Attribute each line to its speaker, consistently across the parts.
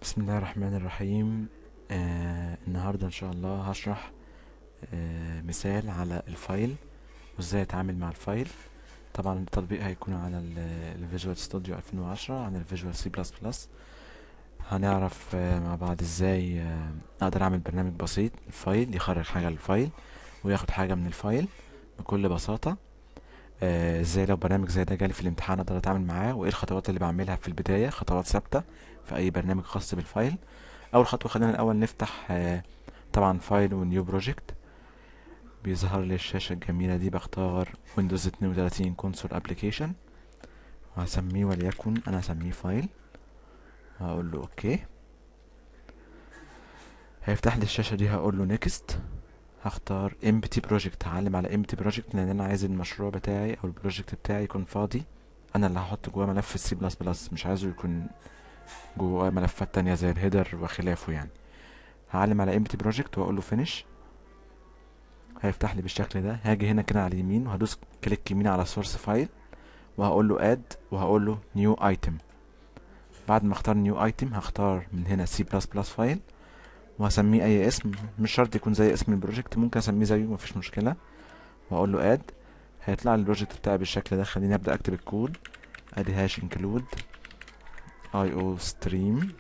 Speaker 1: بسم الله الرحمن الرحيم. النهاردة إن شاء الله هشرح مثال على الفايل وإزاي أتعامل مع الفايل. طبعا التطبيق هيكون على الفيجوال ستوديو 2010 عن الفيجوال سي بلس بلس. هنعرف مع بعض إزاي أقدر أعمل برنامج بسيط الفايل يخرج حاجة للفايل وياخد حاجة من الفايل بكل بساطة. إزاي لو برنامج زي ده جالي في الامتحان أقدر أتعامل معاه، وإيه الخطوات اللي بعملها في البداية، خطوات ثابتة في أي برنامج خاص بالفايل. اول خطوه خلينا الاول نفتح طبعا فايل ونيو بروجكت. بيظهر لي الشاشه الجميله دي، بختار ويندوز 32 كونسول ابلكيشن وهسميه، وليكن انا هسميه فايل. هقول له اوكي. هيفتح لي الشاشه دي، هقول له نيكست. هختار empty project، هعلم على empty project لان انا عايز المشروع بتاعي او البروجكت بتاعي يكون فاضي. انا اللي هحط جواه ملف السي بلس بلس، مش عايزه يكون جواه ملفات تانية زي الهيدر وخلافه يعني. هعلم على empty project واقول له finish. هيفتح لي بالشكل ده. هاجي هنا كده على اليمين وهدوس كليك يمين على سورس فايل وهقول له اد وهقول له نيو ايتم. بعد ما اختار نيو ايتم هختار من هنا سي بلس بلس فايل وهسميه اي اسم، مش شرط يكون زي اسم البروجكت، ممكن اسميه زيه مفيش مشكله. واقول له اد. هيطلع لي البروجكت بتاعي بالشكل ده. خليني ابدا اكتب الكود. ادي هاش انكلود اي او ستريم.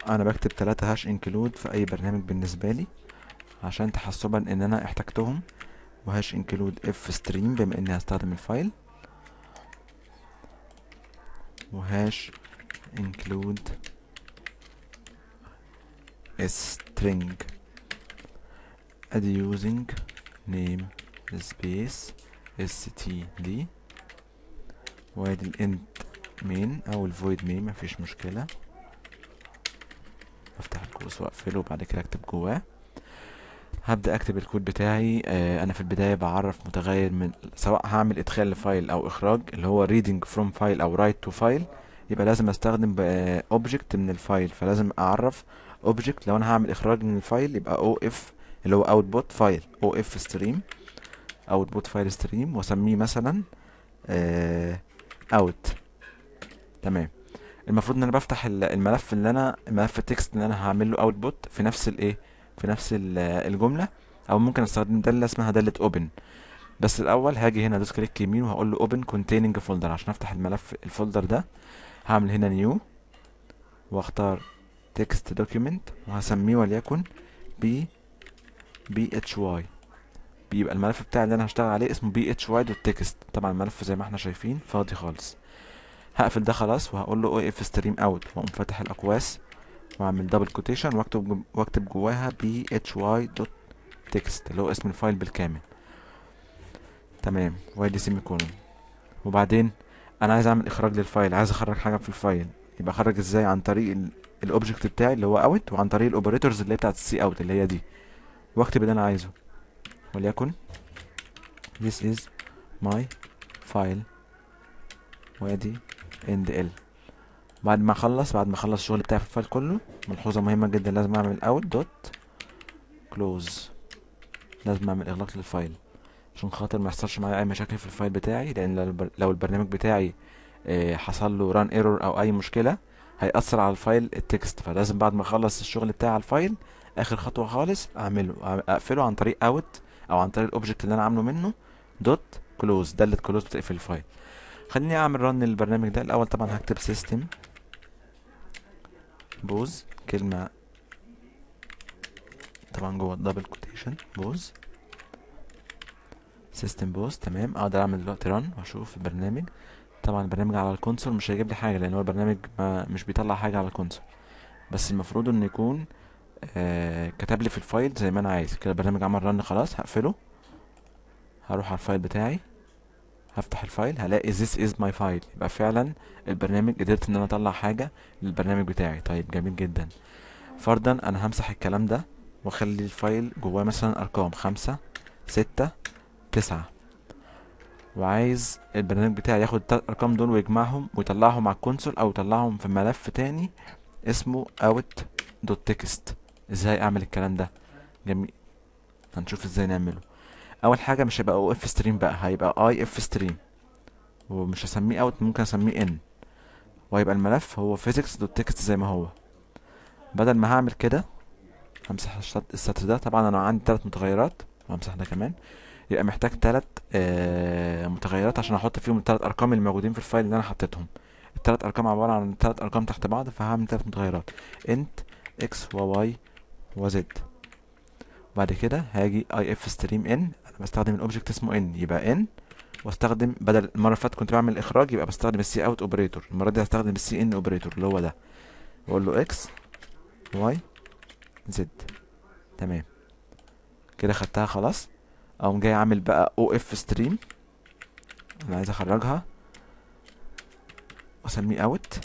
Speaker 1: انا بكتب 3 هاش انكلود في اي برنامج بالنسبه لي عشان تحسبا ان انا احتجتهم، وهاش انكلود اف ستريم بما اني هستخدم الفايل، وهاش include a string ادي using name space std، وادي الانت main او الvoid main مفيش مشكلة. افتح القوس واقفله وبعد كده اكتب جواه. هبدأ اكتب الكود بتاعي. انا في البداية بعرف متغير من، سواء هعمل ادخال لفايل او اخراج اللي هو reading from file او write to file، يبقى لازم استخدم object من الفايل. فلازم اعرف object. لو انا هعمل اخراج من الفايل يبقى OF اللي هو output file، OF stream output file stream، واسميه مثلا out. تمام. المفروض ان انا بفتح الملف اللي انا ملف التكست اللي انا هعمل له اوتبوت في نفس الايه، في نفس الجمله، او ممكن استخدم داله اسمها داله اوبن. بس الاول هاجي هنا ادوس كليك يمين وهقول له اوبن containing folder عشان افتح الملف الفولدر ده. هعمل هنا نيو واختار تكست دوكيمنت وهسميه وليكن بي اتش واي. بيبقى الملف بتاعي اللي انا هشتغل عليه اسمه بي اتش واي دوت تكست. طبعا الملف زي ما احنا شايفين فاضي خالص. هقفل ده خلاص وهقول له او اف ستريم اوت واقوم فاتح الاقواس واعمل دبل كوتيشن واكتب جواها بي اتش واي دوت تكست اللي هو اسم الفايل بالكامل. تمام. وادي سيمي كولون. وبعدين انا عايز اعمل اخراج للفايل، عايز اخرج حاجه في الفايل. يبقى اخرج ازاي؟ عن طريق الاوبجكت بتاعي اللي هو اوت، وعن طريق الاوبريتورز اللي هي بتاعت السي اوت اللي هي دي، واكتب اللي انا عايزه. وليكن this is my file وادي end l. بعد ما اخلص الشغل بتاعي في الفايل كله، ملحوظه مهمه جدا، لازم اعمل out دوت كلوز. لازم اعمل اغلاق للفايل عشان خاطر ما يحصلش معايا اي مشاكل في الفايل بتاعي، لان لو البرنامج بتاعي حصل له ران ايرور او اي مشكله هيأثر على الفايل التكست. فلازم بعد ما اخلص الشغل بتاعي على الفايل، اخر خطوه خالص اقفله عن طريق اوت او عن طريق الاوبجكت اللي انا عامله منه دوت كلوز. دالة كلوز بتقفل الفايل. خليني اعمل رن للبرنامج ده. الاول طبعا هكتب سيستم بوز، كلمه طبعا جوه الدبل كوتيشن بوز، سيستم بوز. تمام. اقدر اعمل دلوقتي رن واشوف البرنامج. طبعا البرنامج على الكونسول مش هيجيب لي حاجه لان هو البرنامج ما مش بيطلع حاجه على الكونسول، بس المفروض انه يكون كتب لي في الفايل زي ما انا عايز كده. البرنامج عمل رن خلاص. هقفله. هروح على الفايل بتاعي، هفتح الفايل هلاقي this is my file. يبقى فعلا البرنامج قدرت ان انا اطلع حاجه للبرنامج بتاعي. طيب جميل جدا. فرضا انا همسح الكلام ده واخلي الفايل جواه مثلا ارقام 5 6 9، وعايز البرنامج بتاعي ياخد التلات ارقام دول ويجمعهم ويطلعهم على الكونسول او يطلعهم في ملف تاني اسمه out.txt. ازاي اعمل الكلام ده؟ جميل. هنشوف ازاي نعمله. اول حاجه مش هيبقى او اف ستريم بقى، هيبقى اي اف ستريم، ومش هسميه اوت، ممكن اسميه ان. وهيبقى الملف هو physics.txt زي ما هو. بدل ما هعمل كده همسح السطر ده. طبعا انا عندي 3 متغيرات وهمسح ده كمان، يبقى محتاج 3 متغيرات عشان احط فيهم ال3 ارقام اللي موجودين في الفايل اللي انا حطيتهم. ال3 ارقام عبارة عن 3 ارقام تحت بعض، فهعمل 3 متغيرات int x و y و z. بعد كده هاجي ifstream in، انا بستخدم الاوبجكت اسمه in، يبقى in، واستخدم بدل المره اللي فاتت كنت بعمل اخراج يبقى بستخدم السي اوت اوبريتور، المره دي هستخدم السي ان اوبريتور اللي هو ده، واقول له اكس واي زد. تمام كده خدتها خلاص. اقوم جاي عامل بقى او اف ستريم، انا عايز اخرجها واسميه اوت،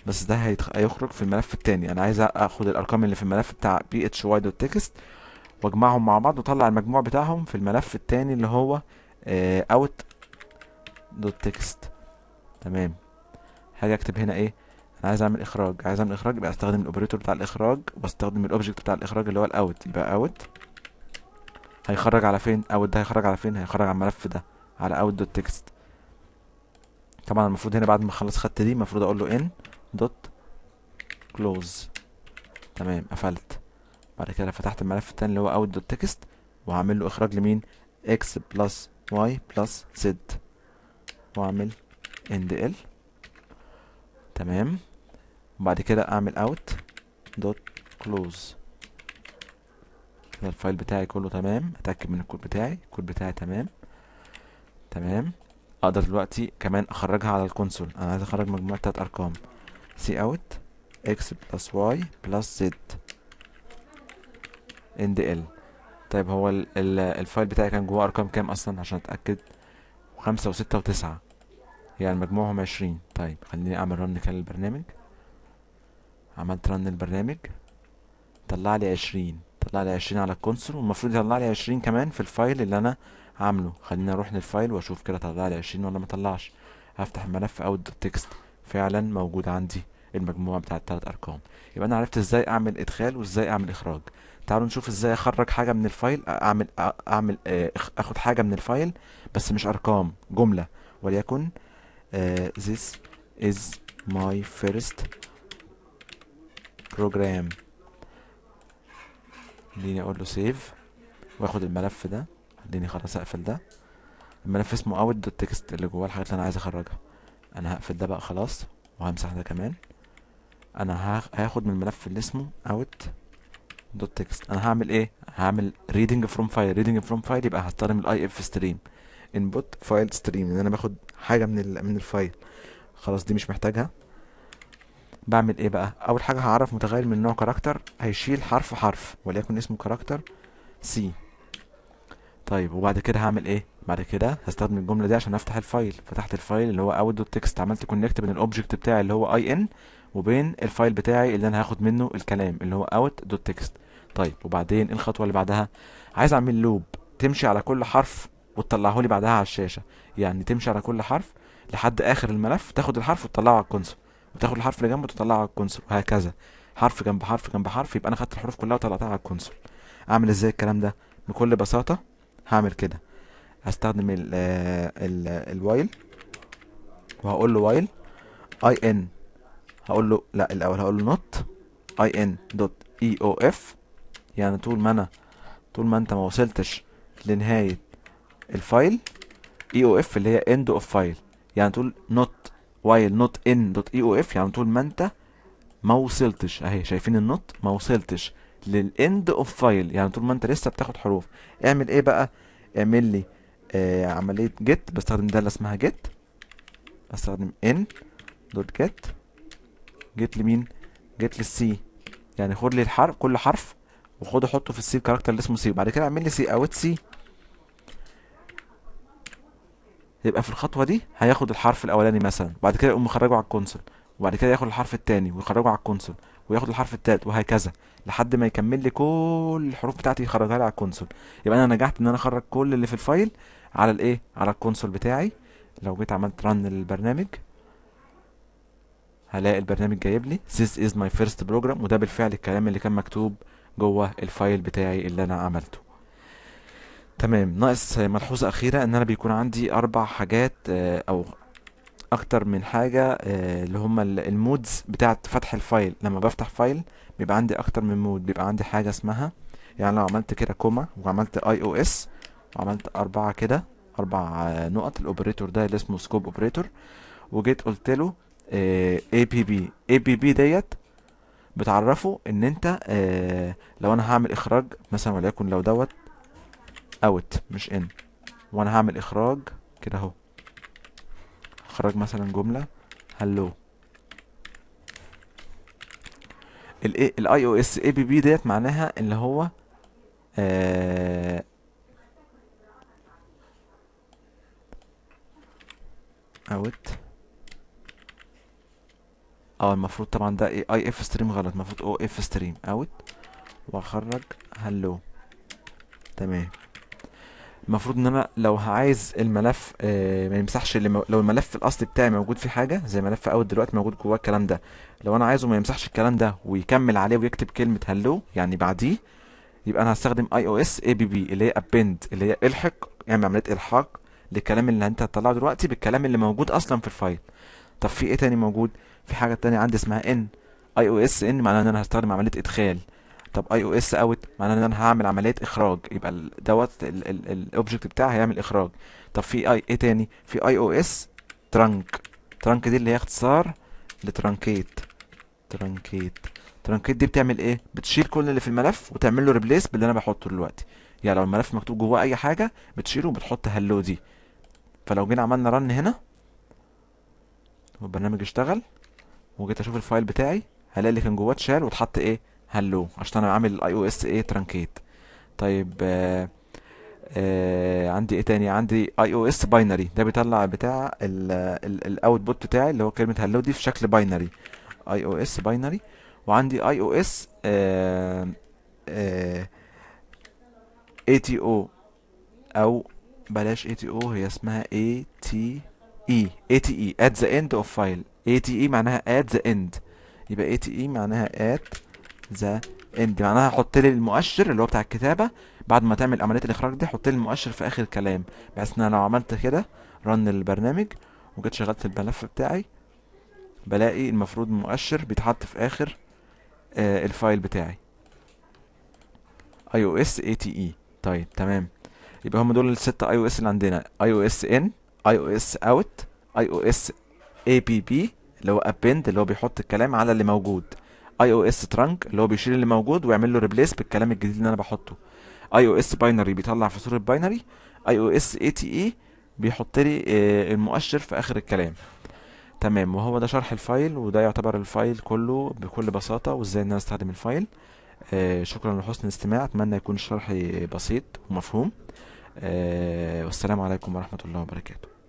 Speaker 1: بس ده هيخرج في الملف التاني. انا عايز اخد الارقام اللي في الملف بتاع phy.txt واجمعهم مع بعض واطلع المجموع بتاعهم في الملف التاني اللي هو out.txt. تمام. هاجي اكتب هنا ايه، انا عايز اعمل اخراج، عايز اعمل اخراج يبقى استخدم الاوبريتور بتاع الاخراج واستخدم الاوبجكت بتاع الاخراج اللي هو الاوت، يبقى اوت هيخرج على فين، اوت ده هيخرج على فين، هيخرج على الملف ده على اوت دوت تكست. طبعا المفروض هنا بعد ما اخلص خدت دي المفروض اقول له ان دوت كلوز. تمام قفلت. بعد كده فتحت الملف التاني اللي هو اوت دوت تكست وهعمل له اخراج لمين، اكس بلس واي بلس زد، واعمل اند ال. تمام. وبعد كده اعمل اوت دوت كلوز. كده الفايل بتاعي كله تمام. اتاكد من الكود بتاعي، الكود بتاعي تمام. تمام. اقدر دلوقتي كمان اخرجها على الكونسول. انا عايز اخرج مجموعة 3 ارقام، سي اوت اكس بلس واي بلس زد اند ال. طيب هو الفايل بتاعي كان جواه ارقام كام اصلا عشان اتاكد؟ 5 و6 و9، يعني مجموعهم 20. طيب خليني اعمل رن كده للبرنامج. عملت رن البرنامج، طلع لي 20، طلع لي 20 على الكونسول، والمفروض يطلع لي 20 كمان في الفايل اللي انا عامله. خليني اروح للفايل واشوف كده طلع لي 20 ولا ما طلعش. هفتح الملف اوت دوت تكست، فعلا موجود عندي المجموعه بتاعه 3 ارقام. يبقى انا عرفت ازاي اعمل ادخال وازاي اعمل اخراج. تعالوا نشوف ازاي اخرج حاجه من الفايل، اخد حاجه من الفايل بس مش ارقام، جمله. وليكن this is my first program. خليني اقول له سيف واخد الملف ده. خليني خلاص اقفل ده. الملف اسمه اوت دوت تكست اللي جواه الحاجات اللي انا عايز اخرجها. انا هقفل ده بقى خلاص وهمسح ده كمان. انا هاخد من الملف اللي اسمه اوت دوت تكست. انا هعمل ايه، هعمل reading from file. reading from file يبقى هستخدم الاي اف ستريم input file stream، ان انا باخد حاجه من الفايل. خلاص دي مش محتاجها. بعمل ايه بقى، اول حاجه هعرف متغير من نوع كاركتر هيشيل حرف وليكن اسمه كاركتر سي. طيب وبعد كده هعمل ايه، بعد كده هستخدم الجمله دي عشان افتح الفايل. فتحت الفايل اللي هو اوت دوت تكست، عملت كونكت بين الاوبجكت بتاعي اللي هو اي ان وبين الفايل بتاعي اللي انا هاخد منه الكلام اللي هو اوت دوت تكست. طيب وبعدين إيه الخطوه اللي بعدها، عايز اعمل لوب تمشي على كل حرف وتطلعه لي بعدها على الشاشه. يعني تمشي على كل حرف لحد اخر الملف، تاخد الحرف وتطلعه على الكونسول، وتاخد الحرف اللي جنبه وتطلعه على الكونسول، وهكذا حرف جنب حرف جنب حرف، يبقى انا خدت الحروف كلها وطلعتها على الكونسول. اعمل ازاي الكلام ده؟ بكل بساطه هعمل كده، هستخدم الوايل وهقول له وايل اي ان، هقول له لا الاول هقول له نوت اي ان دوت اي او اف، يعني طول ما انت ما وصلتش لنهايه الفايل. اي او اف اللي هي اند اوف فايل، يعني تقول نوت وايل نوت ان دوت اي او اف، يعني طول ما انت ما وصلتش اهي، شايفين النوت ما وصلتش للاند اوف فايل، يعني طول ما انت لسه بتاخد حروف. اعمل ايه بقى، اعمل لي عمليه جيت، بستخدم ده اللي اسمها جيت، بستخدم ان دوت جيت. جيت لمين، جيت للسي، يعني خد لي الحرف كل حرف وخده حطه في السي الكاركتر اللي اسمه سي، وبعد كده اعمل لي سي اوت سي. يبقى في الخطوه دي هياخد الحرف الاولاني مثلا، وبعد كده يقوم مخرجه على الكونسول، وبعد كده ياخد الحرف التاني ويخرجه على الكونسول، وياخد الحرف التالت، وهكذا لحد ما يكمل لي كل الحروف بتاعتي يخرجها لي على الكونسول. يبقى انا نجحت ان انا اخرج كل اللي في الفايل على الايه، على الكونسول بتاعي. لو جيت عملت رن للبرنامج هلاقي البرنامج جايب لي this is my first program، وده بالفعل الكلام اللي كان مكتوب جوه الفايل بتاعي اللي انا عملته. تمام. ناقص ملحوظة أخيرة، إن أنا بيكون عندي 4 حاجات أو اكتر من حاجة، اللي هما المودز بتاعت فتح الفايل. لما بفتح فايل بيبقى عندي اكتر من مود. بيبقى عندي حاجة اسمها، يعني لو عملت كده كوما وعملت اي او اس وعملت اربعة كده، اربع نقط، الاوبريتور ده اللي اسمه سكوب اوبريتور، وجيت قلت له اي بي بي. اي بي بي ديت بتعرفه ان انت لو انا هعمل اخراج مثلا، وليكن لو دوت اوت مش ان، وانا هعمل اخراج كده اهو، اخراج مثلا جملة هلو. الاي او اس اي بي بي ديت معناها اللي هو آه اوت. المفروض طبعا ده اي اف ستريم غلط، المفروض او اف ستريم اوت، واخرج هلو. تمام. المفروض ان انا لو عايز الملف ما يمسحش لو الملف الاصلي بتاعي موجود فيه حاجه زي ملف اوت دلوقتي موجود جواه الكلام ده، لو انا عايزه ما يمسحش الكلام ده ويكمل عليه ويكتب كلمه هلو يعني بعديه، يبقى انا هستخدم اي او اس اي بي بي اللي هي ابند، اللي هي الحق، يعني عمليه الحاق للكلام اللي انت هتطلعه دلوقتي بالكلام اللي موجود اصلا في الفايل. طب في ايه تاني موجود؟ في حاجه تانية عندي اسمها ان. اي او اس ان معناها ان انا هستخدم عمليه ادخال. طب اي او اس اوت معناها ان انا هعمل عمليه اخراج، يبقى دوت الاوبجكت بتاعي هيعمل اخراج. طب في اي ايه تاني؟ في اي او اس ترانك. ترانك دي اللي هي اختصار لترانكيت. ترانكيت. ترانكيت دي بتعمل ايه؟ بتشيل كل اللي في الملف وتعمل له ريبليس باللي انا بحطه دلوقتي. يعني لو الملف مكتوب جواه اي حاجه بتشيله وبتحط هلو دي. فلو جينا عملنا رن هنا والبرنامج اشتغل وجيت اشوف الفايل بتاعي، هلاقي اللي كان جواه اتشال واتحط ايه؟ هلو، عشان انا عامل الاي او اس ايه ترانكيت. طيب عندي ايه تاني؟ عندي اي او اس باينري، ده بيطلع بتاع الاوتبوت بتاعي اللي هو كلمه هلو دي في شكل باينري. اي او اس باينري. وعندي اي او اس اي تي او، او بلاش اي تي او، هي اسمها اي تي اي. اي تي اي at the end of file. اي تي اي معناها at the end، يبقى اي تي اي معناها at the end، معناها حط لي المؤشر اللي هو بتاع الكتابه بعد ما تعمل عمليه الاخراج دي، حط لي المؤشر في اخر الكلام، بحيث ان انا لو عملت كده رن البرنامج وجيت شغلت الملف بتاعي بلاقي المفروض مؤشر بيتحط في اخر الفايل بتاعي. اي او اس اي تي اي. طيب تمام. يبقى هم دول الستة اي او اس اللي عندنا: اي او اس ان، اي او اس اوت، اي او اس اي بي بي اللي هو ابند اللي هو بيحط الكلام على اللي موجود، اي او اس ترانك اللي هو بيشيل اللي موجود ويعمل له ريبليس بالكلام الجديد اللي انا بحطه، اي او اس باينري بيطلع في صورة باينري، اي او اس اي تي اي بيحط لي المؤشر في اخر الكلام. تمام. وهو ده شرح الفايل، وده يعتبر الفايل كله بكل بساطة، وازاي ان انا استخدم الفايل. شكرا لحسن الاستماع، اتمنى يكون الشرح بسيط ومفهوم. والسلام عليكم ورحمة الله وبركاته.